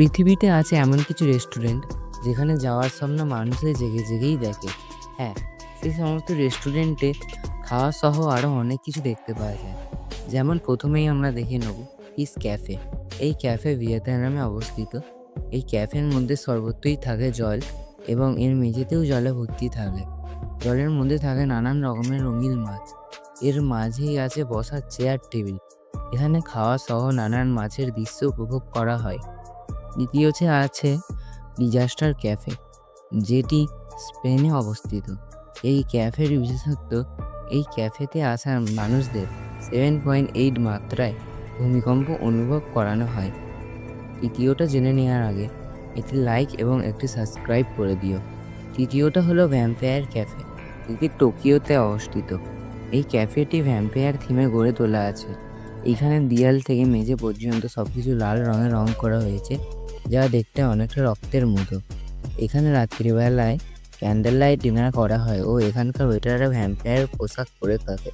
পৃথিবীতে আছে এমন কিছু রেস্টুরেন্ট যেখানে যাওয়ার স্বপ্ন মানুষে জেগে জেগেই দেখে। হ্যাঁ, সেই সমস্ত রেস্টুরেন্টে খাওয়া সহ আরও অনেক কিছু দেখতে পাওয়া যায়। যেমন প্রথমেই আমরা দেখে নেব ফিশ ক্যাফে। এই ক্যাফে ভিয়েতনামে অবস্থিত। এই ক্যাফের মধ্যে সর্বত্রই থাকে জল এবং এর মেঝেতেও জলে ভর্তি থাকে। জলের মধ্যে থাকে নানান রকমের রঙিন মাছ। এর মাঝেই আছে বসার চেয়ার টেবিল। এখানে খাওয়া সহ নানান মাছের দৃশ্য উপভোগ করা হয়। দ্বিতীয়তে আছে ডিজাস্টার ক্যাফে, যেটি স্পেনে অবস্থিত। এই ক্যাফের বিশেষত্ব, এই ক্যাফেতে আসা মানুষদের 7.8 মাত্রায় ভূমিকম্প অনুভব করানো হয়। তৃতীয়টা জেনে নেওয়ার আগে একটি লাইক এবং একটি সাবস্ক্রাইব করে দিও। তৃতীয়টা হলো ভ্যাম্পায়ার ক্যাফে, এটি টোকিওতে অবস্থিত। এই ক্যাফেটি ভ্যাম্পায়ার থিমে গড়ে তোলা আছে। এইখানে দেয়াল থেকে মেঝে পর্যন্ত সবকিছু লাল রঙে রং করা হয়েছে, যা দেখতে অনেকটা রক্তের মতো। এখানে রাত্রিবেলায় ক্যান্ডেল লাইট ডিনার করা হয় ও এখানকার ওয়েটাররা ভ্যাম্পায়ার পোশাক পরে থাকে।